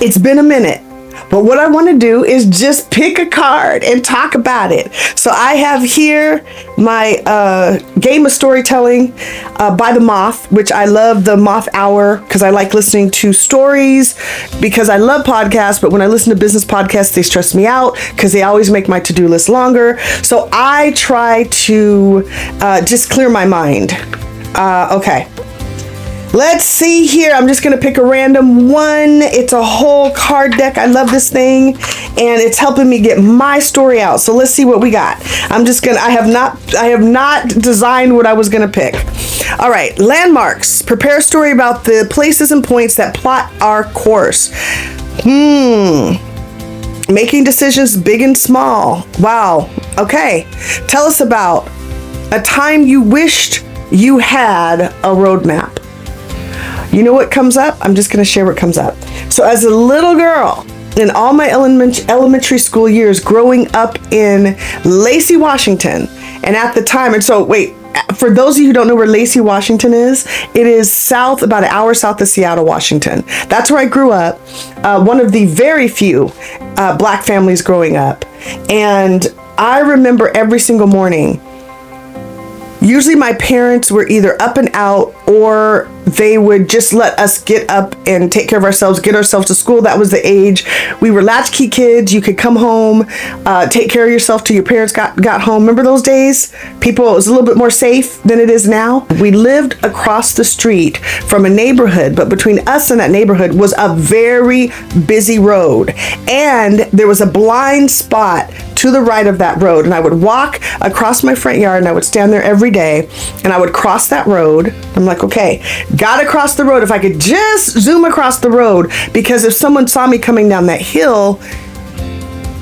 It's been a minute. But what I want to do is just pick a card and talk about it. So I have here my game of storytelling by the Moth, which I love the Moth Hour because I like listening to stories because I love podcasts. But when I listen to business podcasts, they stress me out because they always make my to-do list longer. So I try to just clear my mind. Okay. Let's see here. I'm just going to pick a random one. It's a whole card deck. I love this thing and it's helping me get my story out. So let's see what we got. I have not designed what I was going to pick. All right. Landmarks. Prepare a story about the places and points that plot our course. Making decisions big and small. Wow. Okay. Tell us about a time you wished you had a roadmap. You know what comes up? I'm just going to share what comes up. So as a little girl, in all my elementary school years, growing up in Lacey, Washington, and at the time, and so wait, for those of you who don't know where Lacey, Washington is, it is about an hour south of Seattle, Washington. That's where I grew up. One of the very few Black families growing up. And I remember every single morning, usually my parents were either up and out or they would just let us get up and take care of ourselves, get ourselves to school. That was the age. We were latchkey kids. You could come home, take care of yourself till your parents got home. Remember those days? It was a little bit more safe than it is now. We lived across the street from a neighborhood, but between us and that neighborhood was a very busy road. And there was a blind spot to the right of that road. And I would walk across my front yard and I would stand there every day and I would cross that road. I'm like, okay, gotta cross the road. If I could just zoom across the road, because if someone saw me coming down that hill,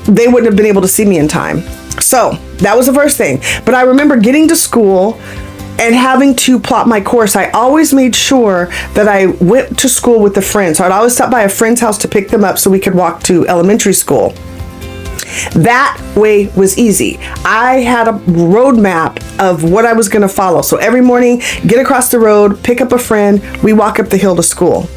they wouldn't have been able to see me in time. So that was the first thing. But I remember getting to school and having to plot my course. I always made sure that I went to school with a friend. So I'd always stop by a friend's house to pick them up so we could walk to elementary school. That way was easy. I had a roadmap of what I was going to follow. So every morning, get across the road, pick up a friend, we walk up the hill to school.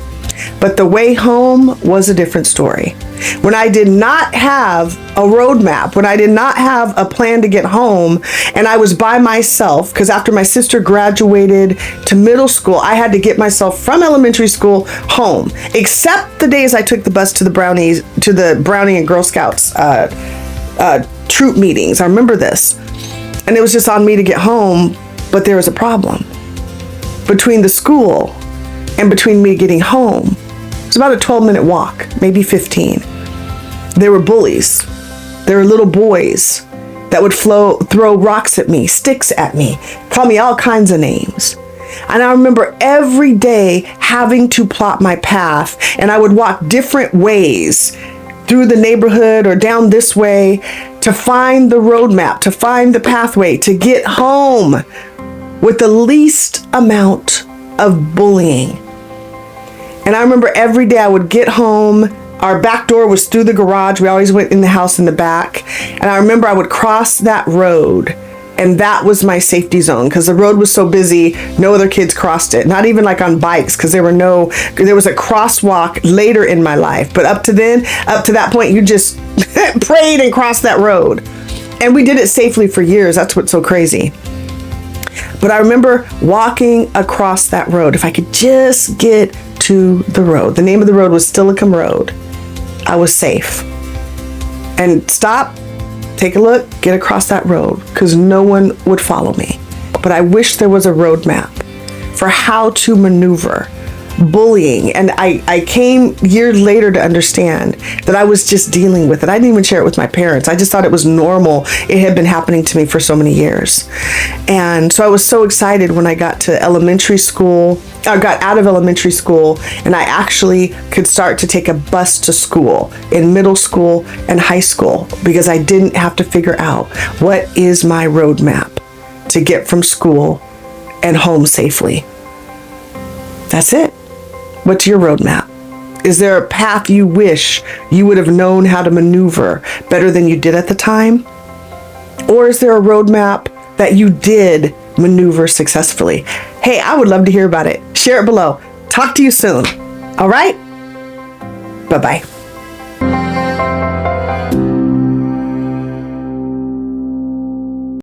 But the way home was a different story. When I did not have a roadmap, when I did not have a plan to get home, and I was by myself, because after my sister graduated to middle school, I had to get myself from elementary school home, except the days I took the bus to the Brownie and Girl Scouts troop meetings. I remember this. And it was just on me to get home, but there was a problem. Between the school and between me getting home, it's about a 12-minute walk, maybe 15. There were bullies. There were little boys that would throw rocks at me, sticks at me, call me all kinds of names. And I remember every day having to plot my path, and I would walk different ways through the neighborhood or down this way to find the roadmap, to find the pathway, to get home with the least amount of bullying. And I remember every day I would get home. Our back door was through the garage. We always went in the house in the back. And I remember I would cross that road. And that was my safety zone because the road was so busy. No other kids crossed it. Not even like on bikes because there was a crosswalk later in my life. But up to that point, you just prayed and crossed that road. And we did it safely for years. That's what's so crazy. But I remember walking across that road. If I could just get to the road. The name of the road was Stillicum Road. I was safe. And stop, take a look, get across that road because no one would follow me. But I wish there was a roadmap for how to maneuver bullying. And I came years later to understand that I was just dealing with it. I didn't even share it with my parents. I just thought it was normal. It had been happening to me for so many years. And so I was so excited when I got to elementary school. I got out of elementary school and I actually could start to take a bus to school in middle school and high school because I didn't have to figure out what is my roadmap to get from school and home safely. That's it. What's your roadmap? Is there a path you wish you would have known how to maneuver better than you did at the time? Or is there a roadmap that you did maneuver successfully? Hey, I would love to hear about it. Share it below. Talk to you soon. All right? Bye-bye.